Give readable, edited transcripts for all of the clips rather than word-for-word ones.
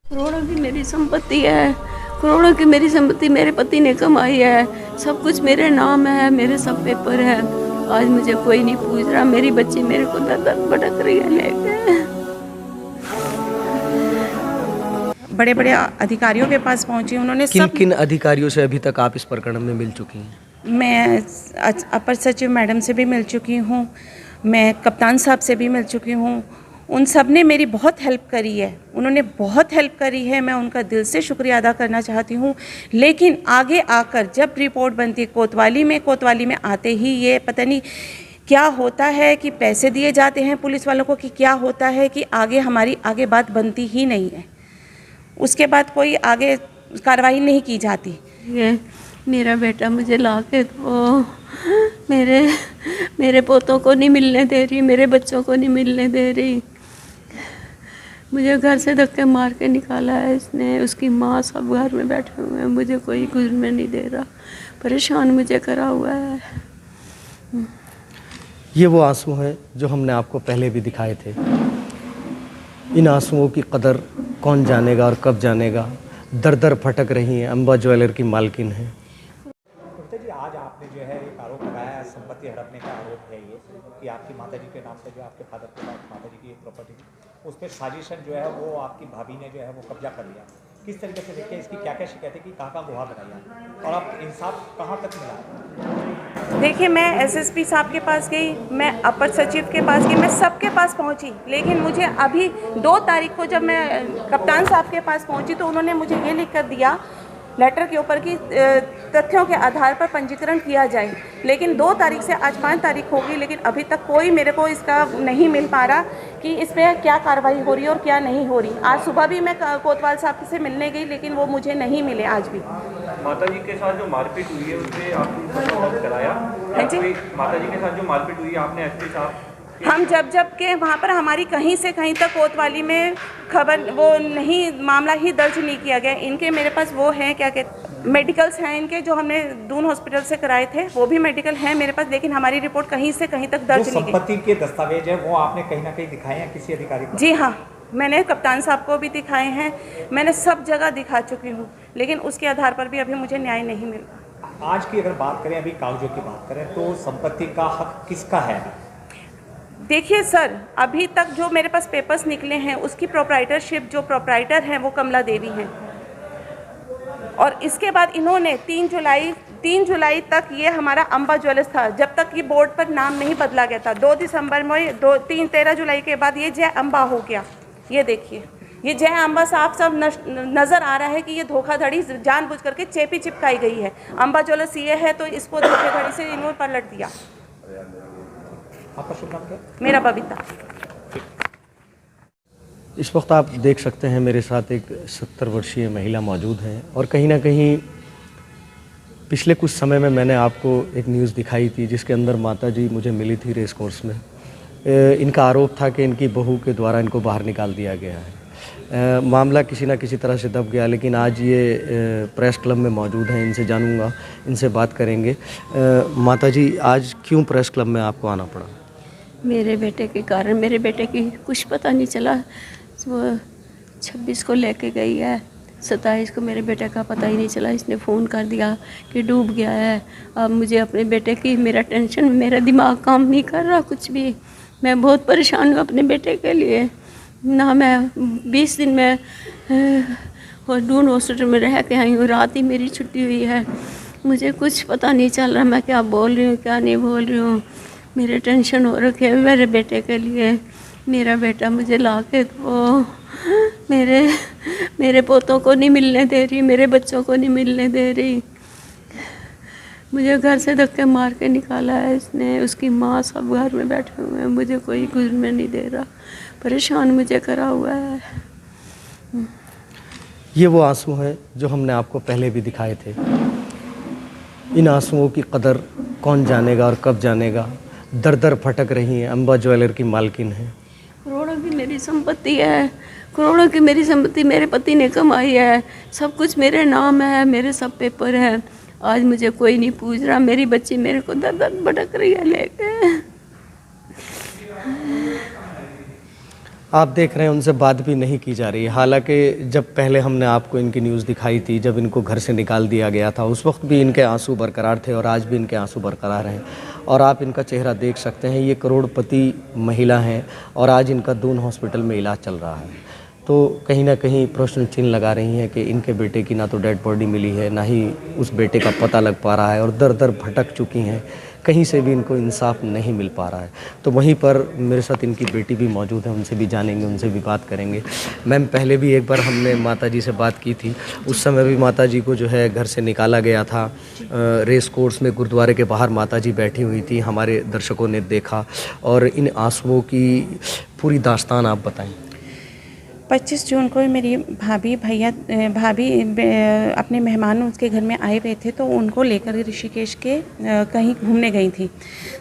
करोड़ों की मेरी संपत्ति है, करोड़ों की मेरी संपत्ति मेरे पति ने कमाई है, सब कुछ मेरे नाम है, मेरे सब पेपर है। आज मुझे कोई नहीं पूछ रहा, मेरी बच्ची मेरे को दर दर भटक रही है लेके। बड़े बड़े अधिकारियों के पास पहुंची, उन्होंने किन सब किन अधिकारियों से अभी तक आप इस प्रकरण में मिल चुकी हैं? मैं अपर सचिव मैडम से भी मिल चुकी हूँ, मैं कप्तान साहब से भी मिल चुकी हूँ। उन सब ने मेरी बहुत हेल्प करी है, उन्होंने बहुत हेल्प करी है, मैं उनका दिल से शुक्रिया अदा करना चाहती हूँ। लेकिन आगे आकर जब रिपोर्ट बनती है कोतवाली में आते ही ये पता नहीं क्या होता है कि पैसे दिए जाते हैं पुलिस वालों को, कि क्या होता है कि आगे हमारी आगे बात बनती ही नहीं है, उसके बाद कोई आगे कार्रवाई नहीं की जाती। ये मेरा बेटा मुझे ला के तो मेरे पोतों को नहीं मिलने दे रही, मेरे बच्चों को नहीं मिलने दे रही। मुझे घर से धक्के मार के निकाला है इसने, उसकी माँ सब घर में बैठे हुए हैं, मुझे कोई गुजरने नहीं दे रहा, परेशान मुझे करा हुआ है। ये वो आंसू हैं जो हमने आपको पहले भी दिखाए थे। इन आंसुओं की कदर कौन जानेगा और कब जानेगा। दर दर भटक रही हैं, अंबा ज्वेलर की मालकिन हैं। जी आज आपने जो है एक आरोप लगाया है, संपत्ति हड़पने का आरोप है ये कि आपकी माताजी के नाम पे जो आपके फादर के पास माताजी की एक प्रॉपर्टी थी, उस पर साजिशन जो है वो आपकी भाभी ने जो है वो कब्जा कर लिया। किस तरीके से देखिए, इसकी क्या क्या शिकायत है कि कहाँ गुहार लगाई और आप इंसाफ कहाँ तक मिला? देखिए, मैं एसएसपी साहब के पास गई, मैं अपर सचिव के पास गई, मैं सबके पास पहुंची, लेकिन मुझे अभी 2 तारीख को जब मैं कप्तान साहब के पास पहुंची तो उन्होंने मुझे ये लिख कर दिया लेटर के ऊपर कि तथ्यों के आधार पर पंजीकरण किया जाए। लेकिन 2 तारीख से आज 5 तारीख होगी, लेकिन अभी तक कोई मेरे को इसका नहीं मिल पा रहा कि इस पर क्या कार्रवाई हो रही है और क्या नहीं हो रही। आज सुबह भी मैं कोतवाल साहब से मिलने गई, लेकिन वो मुझे नहीं मिले आज भी। माता जी के साथ जो मारपीट हुई है उसमें आपने कराया? माता जी के साथ जो मारपीट हुई है आपने एसपी साहब, हम जब के वहाँ पर हमारी कहीं से कहीं तक कोतवाली में खबर वो नहीं, मामला ही दर्ज नहीं किया गया। इनके मेरे पास वो हैं क्या कहते मेडिकल्स हैं इनके, जो हमने दून हॉस्पिटल से कराए थे, वो भी मेडिकल हैं मेरे पास, लेकिन हमारी रिपोर्ट कहीं से कहीं तक दर्ज नहीं की। संपत्ति के दस्तावेज है वो आपने कहीं ना कहीं दिखाए हैं किसी अधिकारी को? जी हाँ, मैंने कप्तान साहब को भी दिखाए हैं, मैंने सब जगह दिखा चुकी हूँ, लेकिन उसके आधार पर भी अभी मुझे न्याय नहीं मिल रहा। आज की अगर बात करें, अभी कागजों की बात करें, तो संपत्ति का हक किसका है? देखिए सर, अभी तक जो मेरे पास पेपर्स निकले हैं उसकी प्रोप्राइटरशिप, जो प्रोप्राइटर हैं वो कमला देवी हैं, और इसके बाद इन्होंने 3 जुलाई तक ये हमारा अंबा ज्वेलर्स था, जब तक ये बोर्ड पर नाम नहीं बदला गया था। 2 दिसंबर में 13 जुलाई के बाद ये जय अंबा हो गया। ये देखिए, ये जय अंबा साफ नज़र आ रहा है कि ये धोखाधड़ी जानबूझ करके चेपी चिपकाई गई है। अंबा ज्वेलर्स ये है तो इसको धोखाधड़ी से इन्होंने पलट दिया। आपका शुभ नाम क्या? मेरा बबीता। इस वक्त आप देख सकते हैं मेरे साथ एक 70 वर्षीय महिला मौजूद हैं, और कहीं ना कहीं पिछले कुछ समय में मैंने आपको एक न्यूज़ दिखाई थी जिसके अंदर माताजी मुझे मिली थी रेस कोर्स में। इनका आरोप था कि इनकी बहू के द्वारा इनको बाहर निकाल दिया गया है। मामला किसी ना किसी तरह से दब गया, लेकिन आज ये प्रेस क्लब में मौजूद हैं, इनसे जानूंगा, इनसे बात करेंगे। माताजी, आज क्यों प्रेस क्लब में आपको आना पड़ा? मेरे बेटे के कारण, मेरे बेटे की कुछ पता नहीं चला, वो 26 को लेके गई है, 27 को मेरे बेटे का पता ही नहीं चला, इसने फ़ोन कर दिया कि डूब गया है। अब मुझे अपने बेटे की, मेरा टेंशन, मेरा दिमाग काम नहीं कर रहा कुछ भी, मैं बहुत परेशान हूँ अपने बेटे के लिए। ना मैं 20 दिन में दून हॉस्पिटल में रह के आई हूँ, रात ही मेरी छुट्टी हुई है, मुझे कुछ पता नहीं चल रहा मैं क्या बोल रही हूँ क्या नहीं बोल रही हूँ। मेरे टेंशन हो रखे है मेरे बेटे के लिए। मेरा बेटा मुझे ला के तो मेरे पोतों को नहीं मिलने दे रही, मेरे बच्चों को नहीं मिलने दे रही। मुझे घर से धक्के मार के निकाला है इसने, उसकी माँ सब घर में बैठे हुए हैं, मुझे कोई गुजरने नहीं दे रहा, परेशान मुझे करा हुआ है। ये वो आंसू हैं जो हमने आपको पहले भी दिखाए थे। इन आंसुओं की कदर कौन जानेगा और कब जानेगा। दर दर भटक रही हैं, अंबा ज्वेलर की मालकिन हैं। करोड़ों की मेरी संपत्ति है, करोड़ों की मेरी संपत्ति मेरे पति ने कमाई है, सब कुछ मेरे नाम है, मेरे सब पेपर है। आज मुझे कोई नहीं पूछ रहा, मेरी बच्ची मेरे को दर दर भटक रही है लेके। आप देख रहे हैं उनसे बात भी नहीं की जा रही है। हालांकि जब पहले हमने आपको इनकी न्यूज़ दिखाई थी, जब इनको घर से निकाल दिया गया था, उस वक्त भी इनके आंसू बरकरार थे और आज भी इनके आंसू बरकरार हैं। और आप इनका चेहरा देख सकते हैं, ये करोड़पति महिला हैं और आज इनका दून हॉस्पिटल में इलाज चल रहा है। तो कहीं ना कहीं प्रश्न चिन्ह लगा रही हैं कि इनके बेटे की ना तो डेड बॉडी मिली है, ना ही उस बेटे का पता लग पा रहा है और दर दर भटक चुकी हैं, कहीं से भी इनको इंसाफ नहीं मिल पा रहा है। तो वहीं पर मेरे साथ इनकी बेटी भी मौजूद है, उनसे भी जानेंगे, उनसे भी बात करेंगे। मैम, पहले भी एक बार हमने माताजी से बात की थी, उस समय भी माताजी को जो है घर से निकाला गया था। रेस कोर्स में गुरुद्वारे के बाहर माताजी बैठी हुई थी, हमारे दर्शकों ने देखा। और इन आंसुओं की पूरी दास्तान आप बताएं। 25 जून को मेरी भाभी अपने मेहमान उसके घर में आए हुए थे, तो उनको लेकर ऋषिकेश के कहीं घूमने गई थी।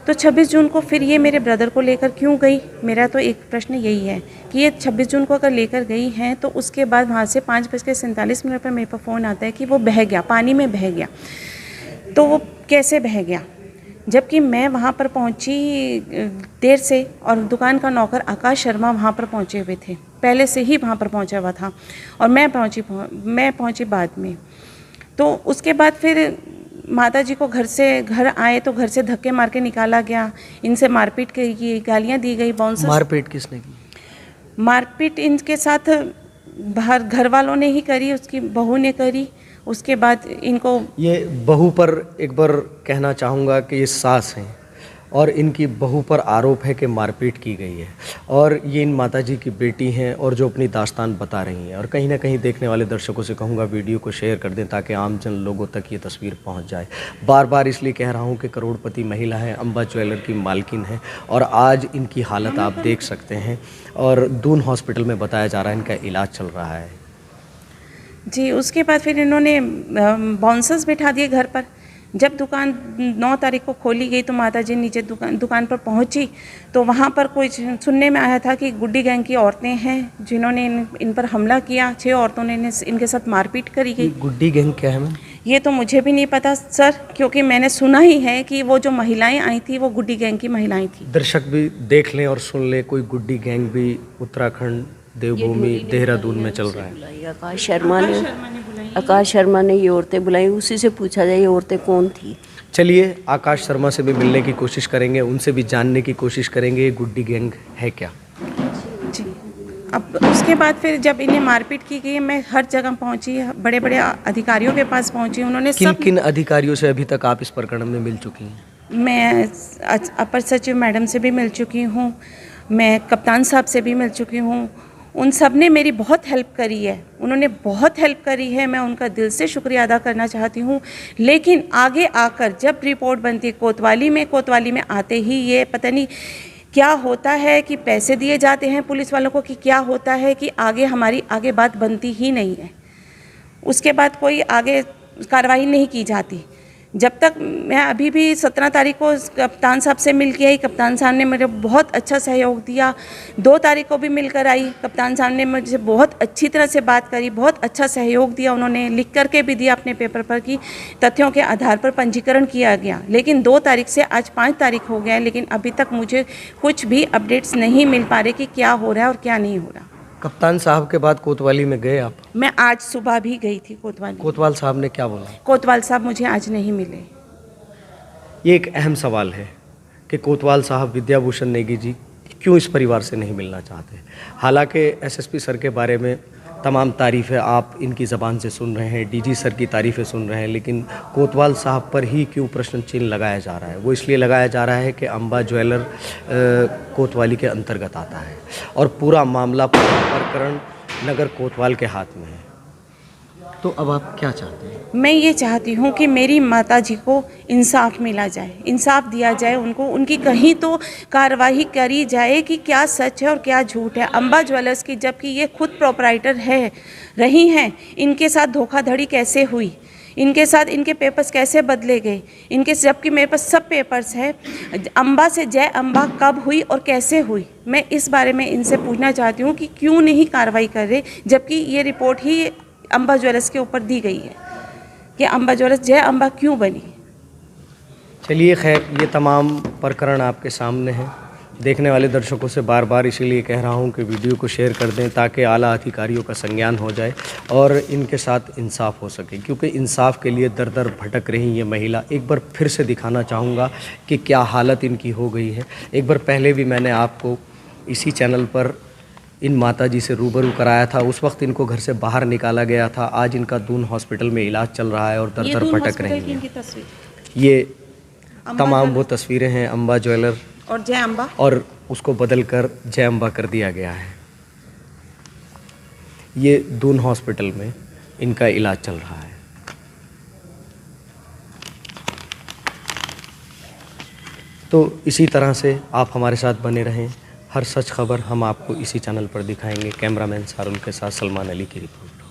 तो 26 जून को फिर ये मेरे ब्रदर को लेकर क्यों गई, मेरा तो एक प्रश्न यही है कि ये 26 जून को अगर लेकर गई हैं तो उसके बाद वहाँ से 5:47 पर मेरे पर फ़ोन आता है कि वो बह गया, पानी में बह गया। तो वो कैसे बह गया, जबकि मैं वहाँ पर पहुँची देर से और दुकान का नौकर आकाश शर्मा वहाँ पर पहुँचे हुए थे, पहले से ही वहाँ पर पहुँचा हुआ था और मैं पहुँची बाद में। तो उसके बाद फिर माताजी को घर आए तो घर से धक्के मार के निकाला गया, इनसे मारपीट की, गालियाँ दी गई। बाउंसर मारपीट किसने की? मारपीट इनके साथ बाहर घर वालों ने ही करी, उसकी बहू ने करी। उसके बाद इनको, ये बहू पर एक बार कहना चाहूँगा कि ये सास हैं और इनकी बहू पर आरोप है कि मारपीट की गई है और ये इन माताजी की बेटी हैं और जो अपनी दास्तान बता रही हैं। और कहीं ना कहीं देखने वाले दर्शकों से कहूँगा वीडियो को शेयर कर दें ताकि आम जन लोगों तक ये तस्वीर पहुँच जाए। बार बार इसलिए कह रहा हूँ कि करोड़पति महिला है, अंबा ज्वेलर की मालकिन है और आज इनकी हालत आप देख सकते हैं और दून हॉस्पिटल में बताया जा रहा है इनका इलाज चल रहा है। जी, उसके बाद फिर इन्होंने बाउंसर्स बिठा दिए घर पर। जब दुकान 9 तारीख को खोली गई तो माताजी नीचे दुकान पर पहुंची तो वहां पर कोई सुनने में आया था कि गुड्डी गैंग की औरतें हैं जिन्होंने इन पर हमला किया। 6 औरतों ने इनके साथ मारपीट करी गई। गुड्डी गैंग क्या है मैम? ये तो मुझे भी नहीं पता सर, क्योंकि मैंने सुना ही है कि वो जो महिलाएं आई थी वो गुड्डी गैंग की महिलाएं थी। दर्शक भी देख लें और सुन लें, कोई गुड्डी गैंग भी उत्तराखंड देवभूमि देहरादून में चल रहा है। आकाश शर्मा ने ये औरतें बुलाई, उसी से पूछा जाए ये औरतें कौन थी। चलिए आकाश शर्मा से भी मिलने की कोशिश करेंगे, उनसे भी जानने की कोशिश करेंगे ये गुड्डी गैंग है क्या। जी, अब उसके बाद फिर जब इन्हें मारपीट की गई, मैं हर जगह पहुंची, बड़े बड़े अधिकारियों के पास पहुंची। उन्होंने किन अधिकारियों से अभी तक आप इस प्रकरण में मिल चुकी हैं? मैं अपर सचिव मैडम से भी मिल चुकी हूँ, मैं कप्तान साहब से भी मिल चुकी हूँ। उन सब ने मेरी बहुत हेल्प करी है, उन्होंने बहुत हेल्प करी है, मैं उनका दिल से शुक्रिया अदा करना चाहती हूँ। लेकिन आगे आकर जब रिपोर्ट बनती है कोतवाली में आते ही ये पता नहीं क्या होता है कि पैसे दिए जाते हैं पुलिस वालों को, कि क्या होता है कि हमारी आगे बात बनती ही नहीं है। उसके बाद कोई आगे कार्रवाई नहीं की जाती। जब तक मैं अभी भी 17 तारीख को कप्तान साहब से मिल के आई, कप्तान साहब ने मुझे बहुत अच्छा सहयोग दिया। 2 तारीख को भी मिलकर आई, कप्तान साहब ने मुझे बहुत अच्छी तरह से बात करी, बहुत अच्छा सहयोग दिया। उन्होंने लिख करके भी दिया अपने पेपर पर कि तथ्यों के आधार पर पंजीकरण किया गया। लेकिन 2 तारीख से आज 5 तारीख हो गया है, लेकिन अभी तक मुझे कुछ भी अपडेट्स नहीं मिल पा रहे कि क्या हो रहा है और क्या नहीं हो रहा। कप्तान साहब के बाद कोतवाली में गए आप? मैं आज सुबह भी गई थी कोतवाली। कोतवाल साहब ने क्या बोला? कोतवाल साहब मुझे आज नहीं मिले। ये एक अहम सवाल है कि कोतवाल साहब विद्याभूषण नेगी जी क्यों इस परिवार से नहीं मिलना चाहते। हालांकि एसएसपी सर के बारे में तमाम तारीफ़ें आप इनकी ज़बान से सुन रहे हैं, डीजी सर की तारीफ़ें सुन रहे हैं, लेकिन कोतवाल साहब पर ही क्यों प्रश्न चिन्ह लगाया जा रहा है? वो इसलिए लगाया जा रहा है कि अंबा ज्वेलर कोतवाली के अंतर्गत आता है और पूरा मामला प्रकरण नगर कोतवाल के हाथ में है। तो अब आप क्या चाहते हैं? मैं ये चाहती हूँ कि मेरी माताजी को इंसाफ मिला जाए, इंसाफ दिया जाए उनको, उनकी कहीं तो कार्रवाई करी जाए कि क्या सच है और क्या झूठ है। अंबा ज्वेलर्स की, जबकि ये खुद प्रोपराइटर रही हैं, इनके साथ धोखाधड़ी कैसे हुई, इनके साथ इनके पेपर्स कैसे बदले गए, जबकि मेरे पास सब पेपर्स है। अंबा से जय अंबा कब हुई और कैसे हुई, मैं इस बारे में इनसे पूछना चाहती हूँ कि क्यों नहीं कार्रवाई कर रहे, जबकि ये रिपोर्ट ही अंबा ज्वेलर्स के ऊपर दी गई है कि अंबा ज्वेलर्स जय अंबा क्यों बनी। चलिए खैर, ये तमाम प्रकरण आपके सामने हैं देखने वाले दर्शकों से बार बार इसीलिए कह रहा हूं कि वीडियो को शेयर कर दें ताकि आला अधिकारियों का संज्ञान हो जाए और इनके साथ इंसाफ हो सके, क्योंकि इंसाफ के लिए दर दर भटक रही ये महिला। एक बार फिर से दिखाना चाहूँगा कि क्या हालत इनकी हो गई है। एक बार पहले भी मैंने आपको इसी चैनल पर इन माताजी से रूबरू कराया था, उस वक्त इनको घर से बाहर निकाला गया था। आज इनका दून हॉस्पिटल में इलाज चल रहा है और दर दर भटक रही हैं। ये तमाम वो तस्वीरें हैं अम्बा ज्वेलर और जय अम्बा, और उसको बदल कर जय अम्बा कर दिया गया है। ये दून हॉस्पिटल में इनका इलाज चल रहा है। तो इसी तरह से आप हमारे साथ बने रहें। हर सच खबर हम आपको इसी चैनल पर दिखाएंगे। कैमरामैन सारुल के साथ सलमान अली की रिपोर्ट।